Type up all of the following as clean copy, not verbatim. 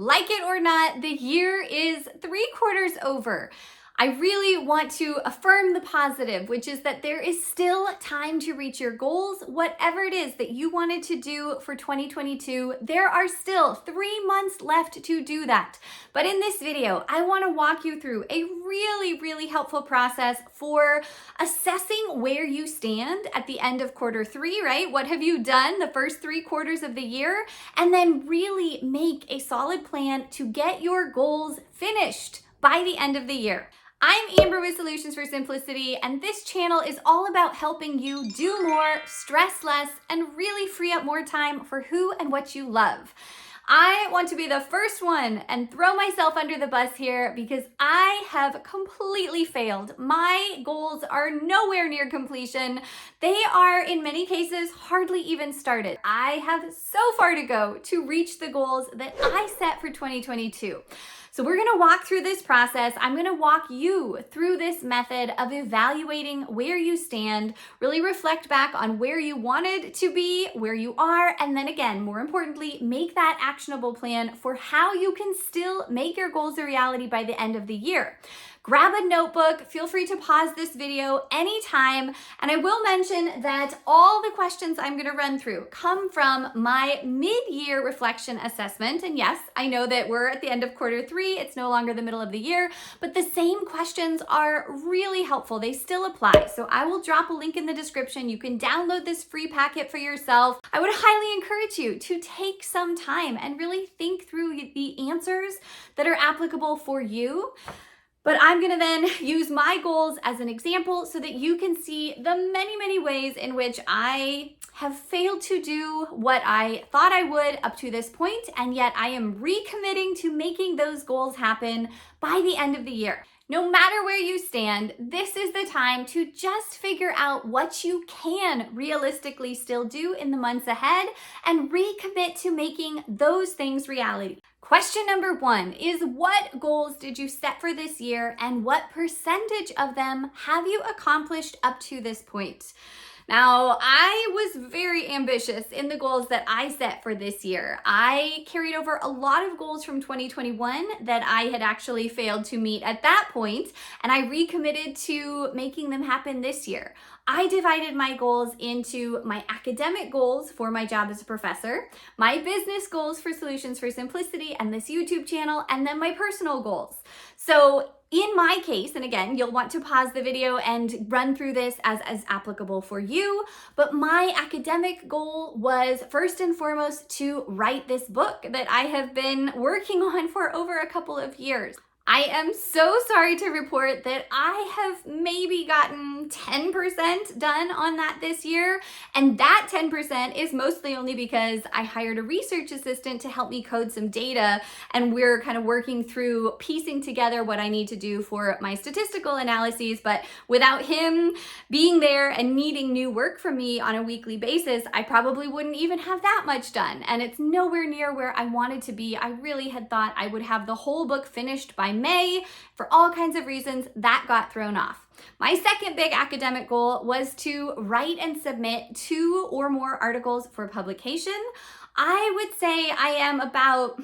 Like it or not, the year is 3/4 over. I really want to affirm the positive, which is that there is still time to reach your goals. Whatever it is that you wanted to do for 2022, there are still 3 months left to do that. But in this video, I want to walk you through a really helpful process for assessing where you stand at the end of Q3, right? What have you done the first 3/4 of the year? And then really make a solid plan to get your goals finished by the end of the year. I'm Amber with Solutions for Simplicity, and this channel is all about helping you do more, stress less, and really free up more time for who and what you love. I want to be the first one and throw myself under the bus here because I have completely failed. My goals are nowhere near completion. They are, in many cases, hardly even started. I have so far to go to reach the goals that I set for 2022. So we're gonna walk through this process. I'm gonna walk you through this method of evaluating where you stand, really reflect back on where you wanted to be, where you are, and then again, more importantly, make that actionable plan for how you can still make your goals a reality by the end of the year. Grab a notebook, feel free to pause this video anytime, and I will mention that all the questions I'm gonna run through come from my mid-year reflection assessment. And yes, I know that we're at the end of Q3, it's no longer the middle of the year, but the same questions are really helpful. They still apply. So I will drop a link in the description. You can download this free packet for yourself. I would highly encourage you to take some time and really think through the answers that are applicable for you. But I'm gonna then use my goals as an example so that you can see the many ways in which I have failed to do what I thought I would up to this point, and yet I am recommitting to making those goals happen by the end of the year. No matter where you stand, this is the time to just figure out what you can realistically still do in the months ahead and recommit to making those things reality. Question number 1 is, what goals did you set for this year and what percentage of them have you accomplished up to this point? Now, I was very ambitious in the goals that I set for this year. I carried over a lot of goals from 2021 that I had actually failed to meet at that point, and I recommitted to making them happen this year. I divided my goals into my academic goals for my job as a professor, my business goals for Solutions for Simplicity and this YouTube channel, and then my personal goals. So in my case, and again, you'll want to pause the video and run through this as applicable for you, but my academic goal was first and foremost to write this book that I have been working on for over a couple of years. I am so sorry to report that I have maybe gotten 10% done on that this year, and that 10% is mostly only because I hired a research assistant to help me code some data, and we're kind of working through piecing together what I need to do for my statistical analyses. But without him being there and needing new work from me on a weekly basis, I probably wouldn't even have that much done, and it's nowhere near where I wanted to be. I really had thought I would have the whole book finished by May. For all kinds of reasons, that got thrown off. My second big academic goal was to write and submit 2 or more articles for publication. I would say I am about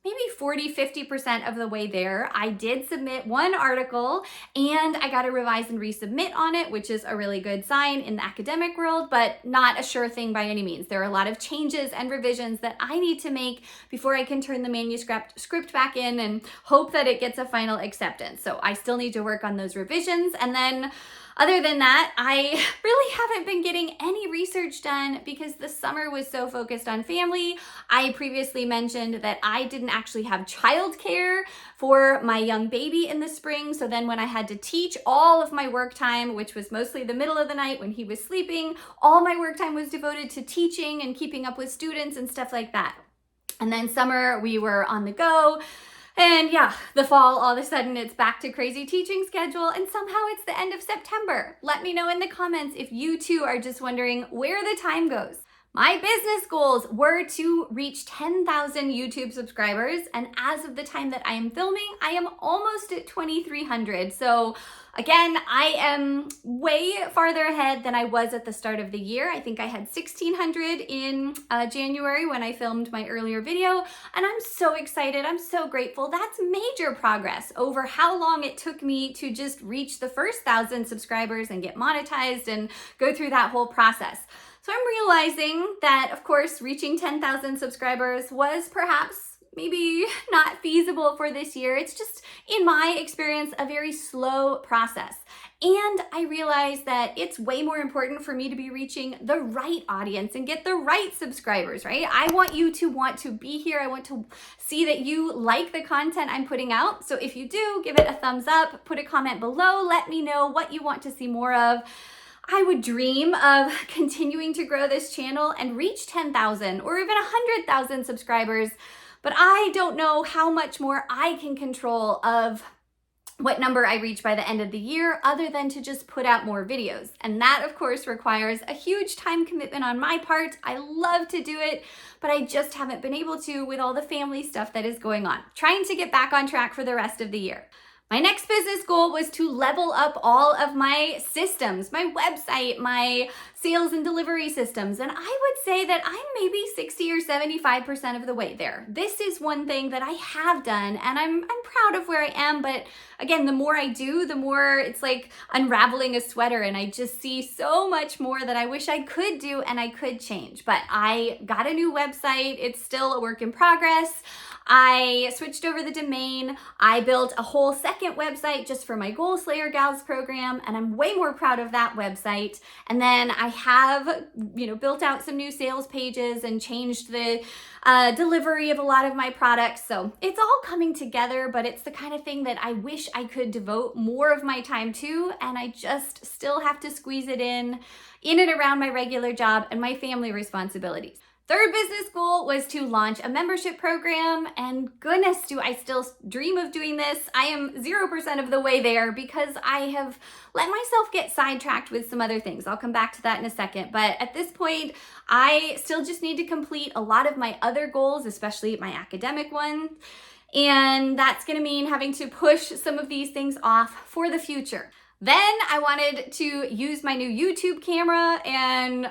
maybe 40-50% of the way there. I did submit 1 article and I got to revise and resubmit on it, which is a really good sign in the academic world, but not a sure thing by any means. There are a lot of changes and revisions that I need to make before I can turn the manuscript back in and hope that it gets a final acceptance. So I still need to work on those revisions. And then other than that, I really haven't been getting any research done because the summer was so focused on family. I previously mentioned that I didn't actually have childcare for my young baby in the spring. So then when I had to teach, all of my work time, which was mostly the middle of the night when he was sleeping, all my work time was devoted to teaching and keeping up with students and stuff like that. And then summer, we were on the go. And yeah, the fall, all of a sudden it's back to crazy teaching schedule, and somehow it's the end of September. Let me know in the comments if you too are just wondering where the time goes. My business goals were to reach 10,000 YouTube subscribers, and as of the time that I am filming, I am almost at 2,300. So again, I am way farther ahead than I was at the start of the year. I think I had 1,600 in January when I filmed my earlier video, and I'm so excited. I'm so grateful. That's major progress over how long it took me to just reach the first 1,000 subscribers and get monetized and go through that whole process. So I'm realizing that, of course, reaching 10,000 subscribers was perhaps maybe not feasible for this year. It's just, in my experience, a very slow process. And I realized that it's way more important for me to be reaching the right audience and get the right subscribers, right? I want you to want to be here. I want to see that you like the content I'm putting out. So if you do, give it a thumbs up, put a comment below, let me know what you want to see more of. I would dream of continuing to grow this channel and reach 10,000 or even 100,000 subscribers, but I don't know how much more I can control of what number I reach by the end of the year other than to just put out more videos. And that, of course, requires a huge time commitment on my part. I love to do it, but I just haven't been able to with all the family stuff that is going on. Trying to get back on track for the rest of the year. My next business goal was to level up all of my systems, my website, my sales and delivery systems. And I would say that I'm maybe 60 or 75% of the way there. This is one thing that I have done, and I'm proud of where I am. But again, the more I do, the more it's like unraveling a sweater, and I just see so much more that I wish I could do and I could change. But I got a new website. It's still a work in progress. I switched over the domain. I built a whole second website just for my Goal Slayer Gals program, and I'm way more proud of that website. And then I have, built out some new sales pages and changed the delivery of a lot of my products. So it's all coming together, but it's the kind of thing that I wish I could devote more of my time to, and I just still have to squeeze it in and around my regular job and my family responsibilities. Third business goal was to launch a membership program, and goodness, do I still dream of doing this. I am 0% of the way there because I have let myself get sidetracked with some other things. I'll come back to that in a second, but at this point, I still just need to complete a lot of my other goals, especially my academic ones, and that's gonna mean having to push some of these things off for the future. Then I wanted to use my new YouTube camera, and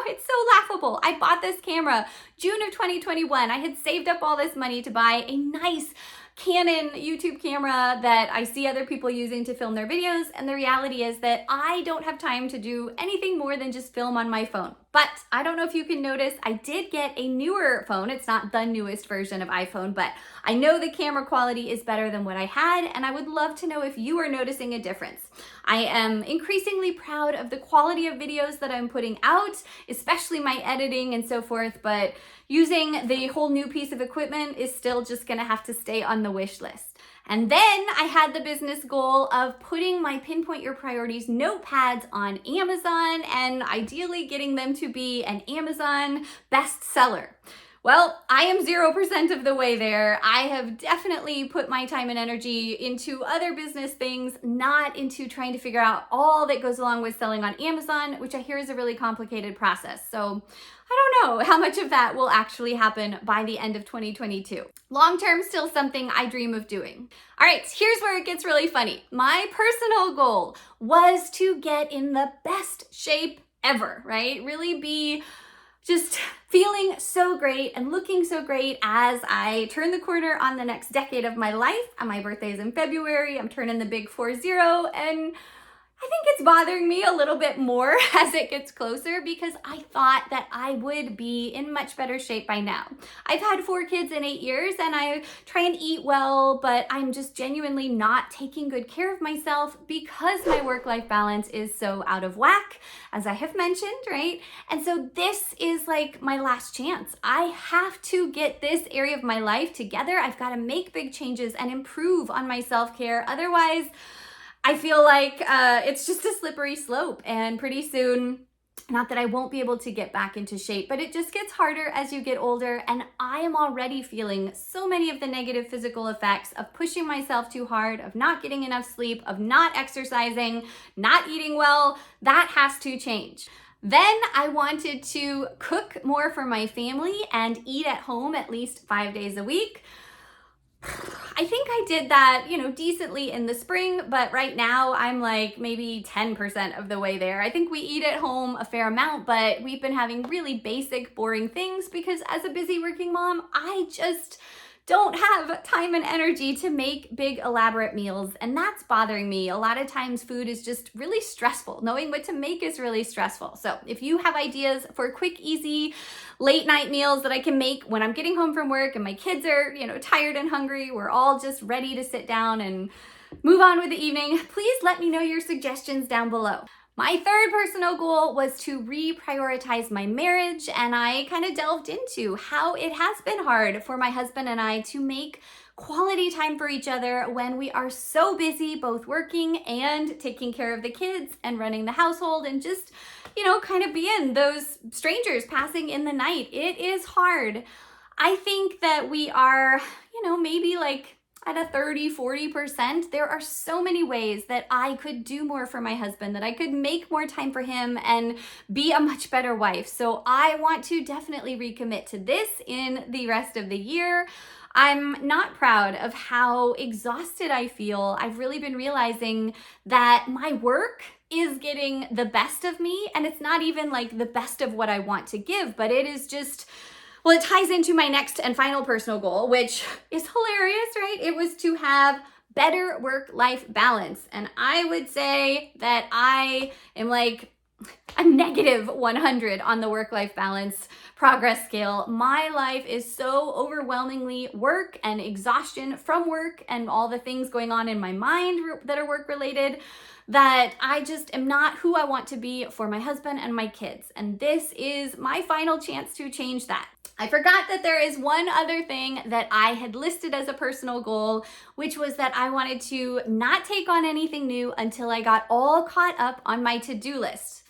it's so laughable. I bought this camera June of 2021. I had saved up all this money to buy a nice Canon YouTube camera that I see other people using to film their videos, and the reality is that I don't have time to do anything more than just film on my phone. But I don't know if you can notice, I did get a newer phone. It's not the newest version of iPhone, but I know the camera quality is better than what I had, and I would love to know if you are noticing a difference. I am increasingly proud of the quality of videos that I'm putting out, especially my editing and so forth, but using the whole new piece of equipment is still just gonna have to stay on the wish list. And then I had the business goal of putting my Pinpoint Your Priorities notepads on Amazon and ideally getting them to be an Amazon bestseller. Well, I am 0% of the way there. I have definitely put my time and energy into other business things, not into trying to figure out all that goes along with selling on Amazon, which I hear is a really complicated process. So I don't know how much of that will actually happen by the end of 2022. Long term, still something I dream of doing. All right, here's where it gets really funny. My personal goal was to get in the best shape ever, right? Really be just feeling so great and looking so great as I turn the corner on the next decade of my life. And my birthday is in February. I'm turning the big 40, and I think it's bothering me a little bit more as it gets closer because I thought that I would be in much better shape by now. I've had 4 kids in 8 years, and I try and eat well, but I'm just genuinely not taking good care of myself because my work-life balance is so out of whack, as I have mentioned, right? And so this is like my last chance. I have to get this area of my life together. I've got to make big changes and improve on my self-care. Otherwise, I feel like it's just a slippery slope, and pretty soon, not that I won't be able to get back into shape, but it just gets harder as you get older, and I am already feeling so many of the negative physical effects of pushing myself too hard, of not getting enough sleep, of not exercising, not eating well. That has to change. Then I wanted to cook more for my family and eat at home at least 5 days a week. I think I did that, decently in the spring, but right now I'm like maybe 10% of the way there. I think we eat at home a fair amount, but we've been having really basic, boring things because as a busy working mom, I just don't have time and energy to make big elaborate meals, and that's bothering me. A lot of times food is just really stressful. Knowing what to make is really stressful. So if you have ideas for quick, easy, late night meals that I can make when I'm getting home from work and my kids are, tired and hungry, we're all just ready to sit down and move on with the evening, please let me know your suggestions down below. My third personal goal was to reprioritize my marriage, and I kind of delved into how it has been hard for my husband and I to make quality time for each other when we are so busy, both working and taking care of the kids and running the household and just, kind of being those strangers passing in the night. It is hard. I think that we are, maybe like at a 30-40%, there are so many ways that I could do more for my husband, that I could make more time for him and be a much better wife. So I want to definitely recommit to this in the rest of the year. I'm not proud of how exhausted I feel. I've really been realizing that my work is getting the best of me, and it's not even like the best of what I want to give, but it is just, well, it ties into my next and final personal goal, which is hilarious, right? It was to have better work-life balance. And I would say that I am like a -100 on the work-life balance progress scale. My life is so overwhelmingly work and exhaustion from work and all the things going on in my mind that are work-related that I just am not who I want to be for my husband and my kids. And this is my final chance to change that. I forgot that there is one other thing that I had listed as a personal goal, which was that I wanted to not take on anything new until I got all caught up on my to-do list.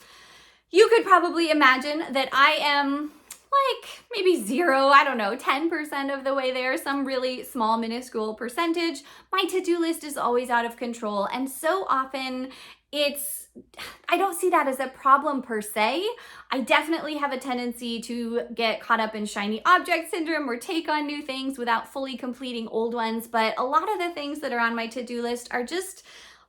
You could probably imagine that I am like maybe 10% of the way there, some really small, minuscule percentage. My to-do list is always out of control. And so often I don't see that as a problem per se. I definitely have a tendency to get caught up in shiny object syndrome or take on new things without fully completing old ones. But a lot of the things that are on my to-do list are just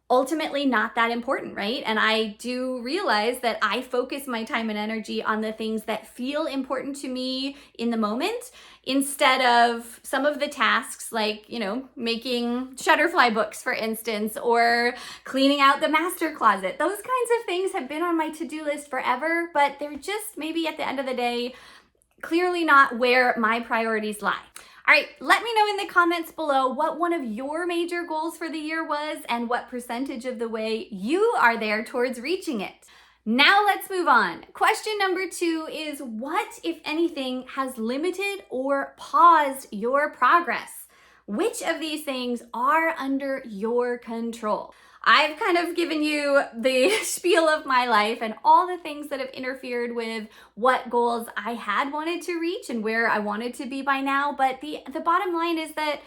ultimately not that important, right? And I do realize that I focus my time and energy on the things that feel important to me in the moment instead of some of the tasks like, making shutterfly books, for instance, or cleaning out the master closet. Those kinds of things have been on my to-do list forever, but they're just maybe at the end of the day, clearly not where my priorities lie. All right, let me know in the comments below what one of your major goals for the year was and what percentage of the way you are there towards reaching it. Now let's move on. Question number 2 is, what, if anything, has limited or paused your progress? Which of these things are under your control? I've kind of given you the spiel of my life and all the things that have interfered with what goals I had wanted to reach and where I wanted to be by now. But the bottom line is that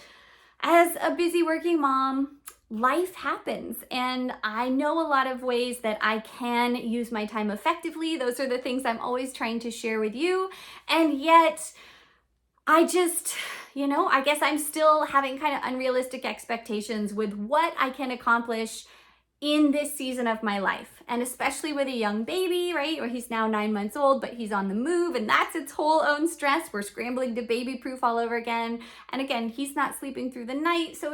as a busy working mom, life happens, and I know a lot of ways that I can use my time effectively. Those are the things I'm always trying to share with you. And yet I just, I guess I'm still having kind of unrealistic expectations with what I can accomplish in this season of my life. And especially with a young baby, right? Or he's now 9 months old, but he's on the move, and that's its whole own stress. We're scrambling to baby proof all over again. And again, he's not sleeping through the night. So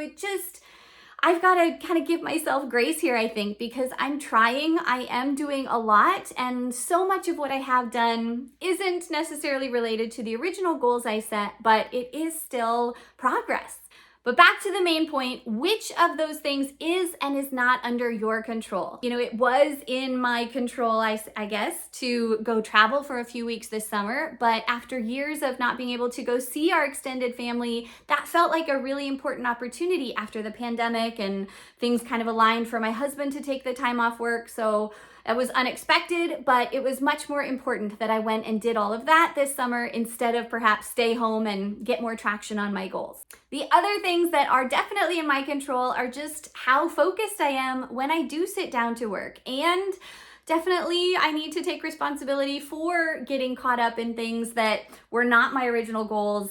I've got to kind of give myself grace here, I think, because I'm trying, I am doing a lot, and so much of what I have done isn't necessarily related to the original goals I set, but it is still progress. But back to the main point, which of those things is and is not under your control? It was in my control, I guess, to go travel for a few weeks this summer, but after years of not being able to go see our extended family, that felt like a really important opportunity after the pandemic, and things kind of aligned for my husband to take the time off work. So it was unexpected, but it was much more important that I went and did all of that this summer instead of perhaps stay home and get more traction on my goals. The other things that are definitely in my control are just how focused I am when I do sit down to work, and Definitely, I need to take responsibility for getting caught up in things that were not my original goals.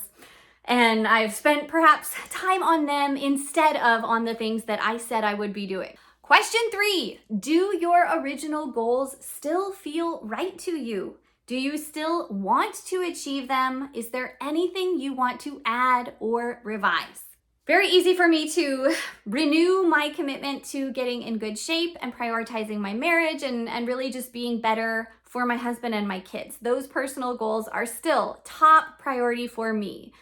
And I've spent perhaps time on them instead of on the things that I said I would be doing. Question 3, do your original goals still feel right to you? Do you still want to achieve them? Is there anything you want to add or revise? Very easy for me to renew my commitment to getting in good shape and prioritizing my marriage and really just being better for my husband and my kids. Those personal goals are still top priority for me.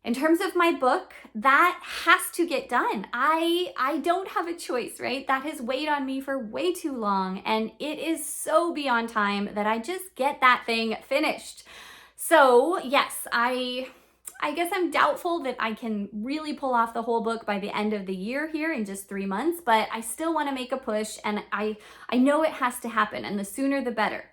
In terms of my book, that has to get done. I don't have a choice, right? That has weighed on me for way too long, and it is so beyond time that I just get that thing finished. So yes, I guess I'm doubtful that I can really pull off the whole book by the end of the year here in just 3 months, but I still want to make a push, and I know it has to happen, and the sooner the better.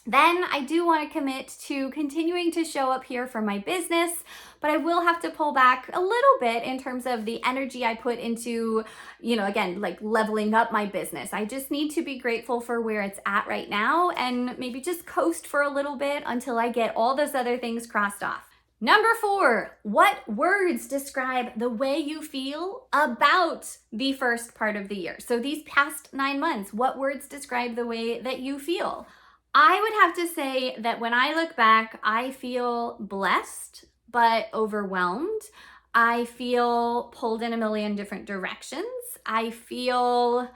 Then I do want to commit to continuing to show up here for my business, but I will have to pull back a little bit in terms of the energy I put into, again, like leveling up my business. I just need to be grateful for where it's at right now and maybe just coast for a little bit until I get all those other things crossed off. Number 4, what words describe the way you feel about the first part of the year? So these past 9 months, what words describe the way that you feel? I would have to say that when I look back, I feel blessed, but overwhelmed. I feel pulled in a million different directions. I feel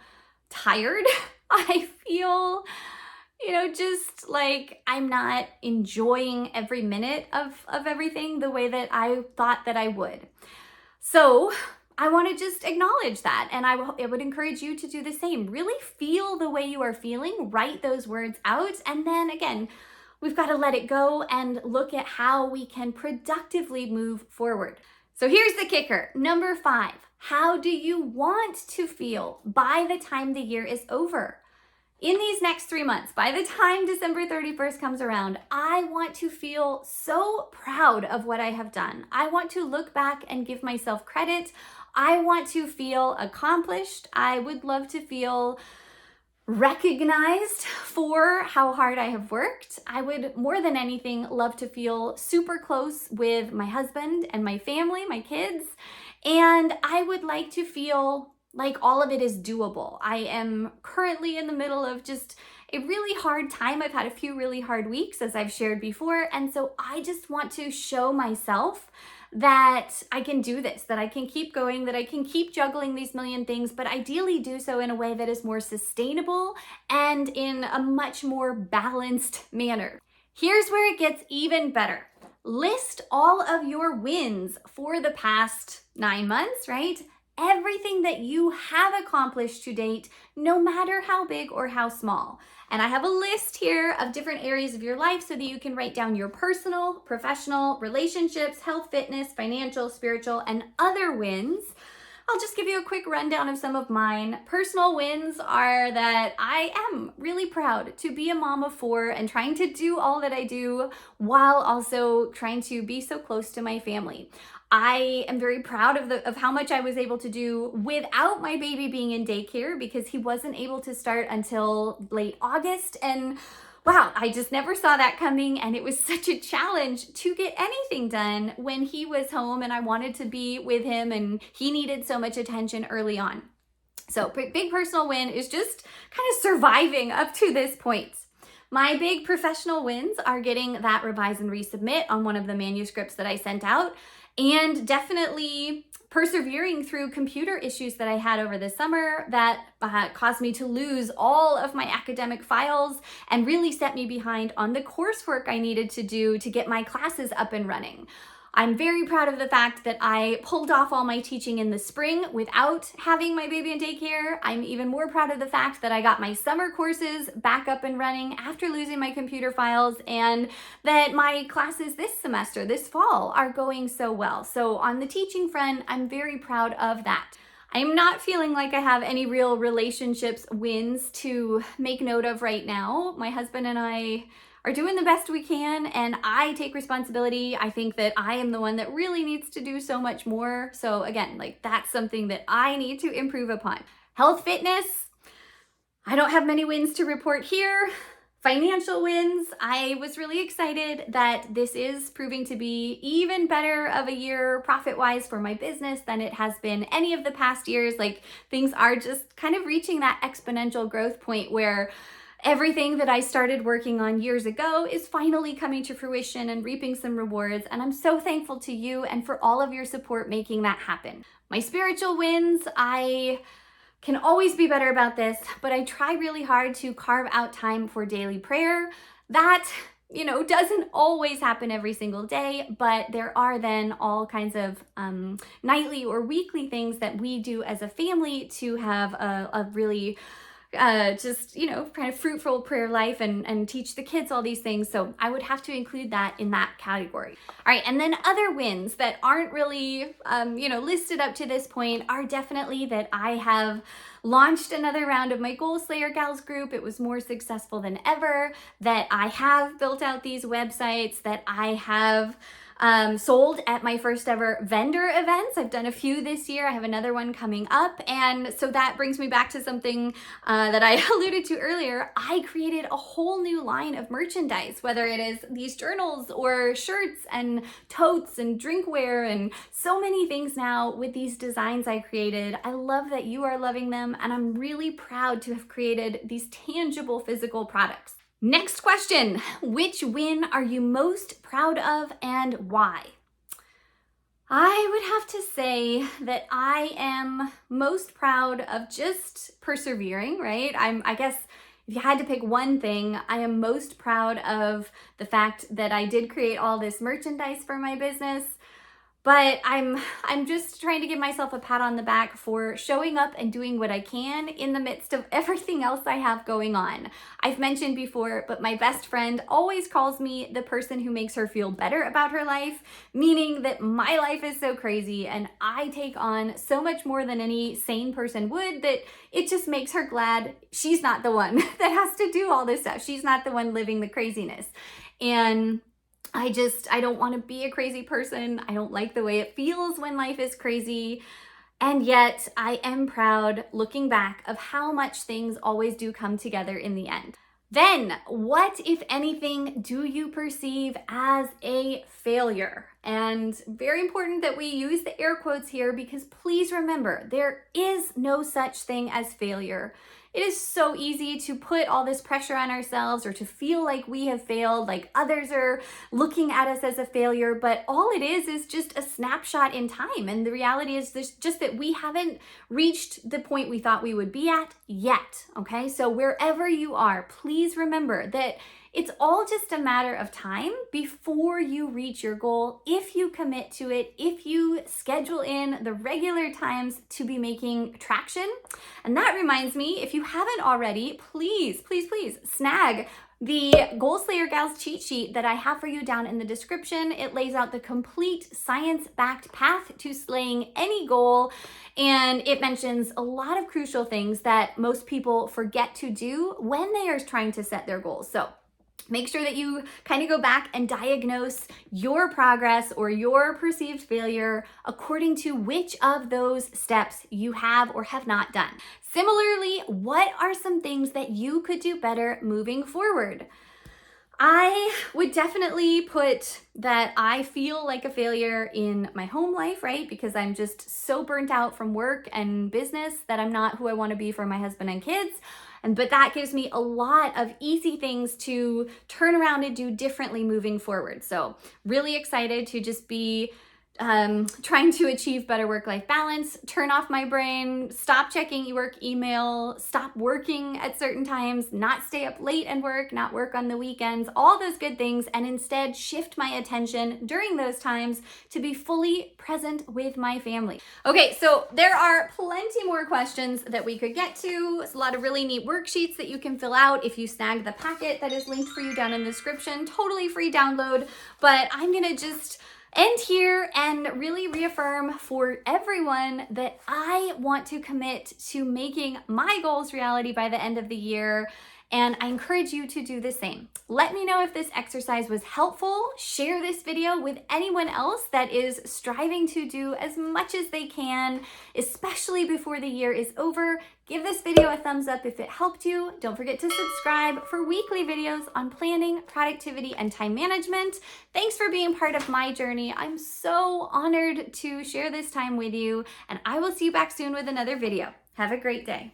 tired. I feel, just like I'm not enjoying every minute of everything the way that I thought that I would. So I want to just acknowledge that, and I would encourage you to do the same. Really feel the way you are feeling, write those words out, and then again, we've got to let it go and look at how we can productively move forward. So here's the kicker. Number 5, how do you want to feel by the time the year is over? In these next 3 months, by the time December 31st comes around, I want to feel so proud of what I have done. I want to look back and give myself credit. I want to feel accomplished. I would love to feel recognized for how hard I have worked. I would, more than anything, love to feel super close with my husband and my family, my kids. And I would like to feel like all of it is doable. I am currently in the middle of just a really hard time. I've had a few really hard weeks, as I've shared before. And so I just want to show myself that I can do this, that I can keep going, that I can keep juggling these million things, but ideally do so in a way that is more sustainable and in a much more balanced manner. Here's where it gets even better. List all of your wins for the past 9 months, right? Everything that you have accomplished to date, no matter how big or how small. And I have a list here of different areas of your life so that you can write down your personal, professional, relationships, health, fitness, financial, spiritual, and other wins. I'll just give you a quick rundown of some of mine. Personal wins are that I am really proud to be a mom of 4 and trying to do all that I do while also trying to be so close to my family. I am very proud of how much I was able to do without my baby being in daycare because he wasn't able to start until late August. And wow, I just never saw that coming. And it was such a challenge to get anything done when he was home and I wanted to be with him and he needed so much attention early on. So big personal win is just kind of surviving up to this point. My big professional wins are getting that revise and resubmit on one of the manuscripts that I sent out. And definitely persevering through computer issues that I had over the summer that caused me to lose all of my academic files and really set me behind on the coursework I needed to do to get my classes up and running. I'm very proud of the fact that I pulled off all my teaching in the spring without having my baby in daycare. I'm even more proud of the fact that I got my summer courses back up and running after losing my computer files, and that my classes this semester, this fall, are going so well. So on the teaching front, I'm very proud of that. I'm not feeling like I have any real relationships wins to make note of right now. My husband and I are doing the best we can, and I take responsibility. I think that I am the one that really needs to do so much more. So again, like that's something that I need to improve upon. Health, fitness, I don't have many wins to report here. Financial wins. I was really excited that this is proving to be even better of a year profit-wise for my business than it has been any of the past years. Like, things are just kind of reaching that exponential growth point where everything that I started working on years ago is finally coming to fruition and reaping some rewards. And I'm so thankful to you and for all of your support making that happen. My spiritual wins, I can always be better about this, but I try really hard to carve out time for daily prayer. That, doesn't always happen every single day, but there are then all kinds of nightly or weekly things that we do as a family to have a really kind of fruitful prayer life and teach the kids all these things. So I would have to include that in that category. All right, and then other wins that aren't really, listed up to this point are definitely that I have launched another round of my Goal Slayer Gals group. It was more successful than ever, that I have built out these websites, that I have sold at my first ever vendor events. I've done a few this year. I have another one coming up. And so that brings me back to something that I alluded to earlier. I created a whole new line of merchandise, whether it is these journals or shirts and totes and drinkware and so many things now with these designs I created. I love that you are loving them, and I'm really proud to have created these tangible physical products. Next question, which win are you most proud of and why? I would have to say that I am most proud of just persevering, right? I guess if you had to pick one thing, I am most proud of the fact that I did create all this merchandise for my business. But I'm just trying to give myself a pat on the back for showing up and doing what I can in the midst of everything else I have going on. I've mentioned before, but my best friend always calls me the person who makes her feel better about her life, meaning that my life is so crazy and I take on so much more than any sane person would that it just makes her glad she's not the one that has to do all this stuff. She's not the one living the craziness. And I don't want to be a crazy person. I don't like the way it feels when life is crazy. And yet I am proud, looking back, of how much things always do come together in the end. Then, what, if anything, do you perceive as a failure? And very important that we use the air quotes here, because please remember, there is no such thing as failure. It is so easy to put all this pressure on ourselves or to feel like we have failed, like others are looking at us as a failure, but all it is just a snapshot in time. And the reality is just that we haven't reached the point we thought we would be at yet, okay? So wherever you are, please remember that it's all just a matter of time before you reach your goal if you commit to it, if you schedule in the regular times to be making traction. And that reminds me, if you haven't already, please snag the Goal Slayer Gals cheat sheet that I have for you down in the description. It lays out the complete science-backed path to slaying any goal, and it mentions a lot of crucial things that most people forget to do when they are trying to set their goals. So make sure that you kind of go back and diagnose your progress or your perceived failure according to which of those steps you have or have not done. Similarly, what are some things that you could do better moving forward? I would definitely put that I feel like a failure in my home life, right? Because I'm just so burnt out from work and business that I'm not who I want to be for my husband and kids. But that gives me a lot of easy things to turn around and do differently moving forward. So really excited to just be trying to achieve better work-life balance, turn off my brain, stop checking work email, stop working at certain times, not stay up late and work, not work on the weekends, all those good things, and instead shift my attention during those times to be fully present with my family. Okay, so there are plenty more questions that we could get to. There's a lot of really neat worksheets that you can fill out if you snag the packet that is linked for you down in the description. Totally free download, but I'm gonna just end here and really reaffirm for everyone that I want to commit to making my goals reality by the end of the year. and I encourage you to do the same. Let me know if this exercise was helpful. Share this video with anyone else that is striving to do as much as they can, especially before the year is over. Give this video a thumbs up if it helped you. Don't forget to subscribe for weekly videos on planning, productivity, and time management. Thanks for being part of my journey. I'm so honored to share this time with you, and I will see you back soon with another video. Have a great day.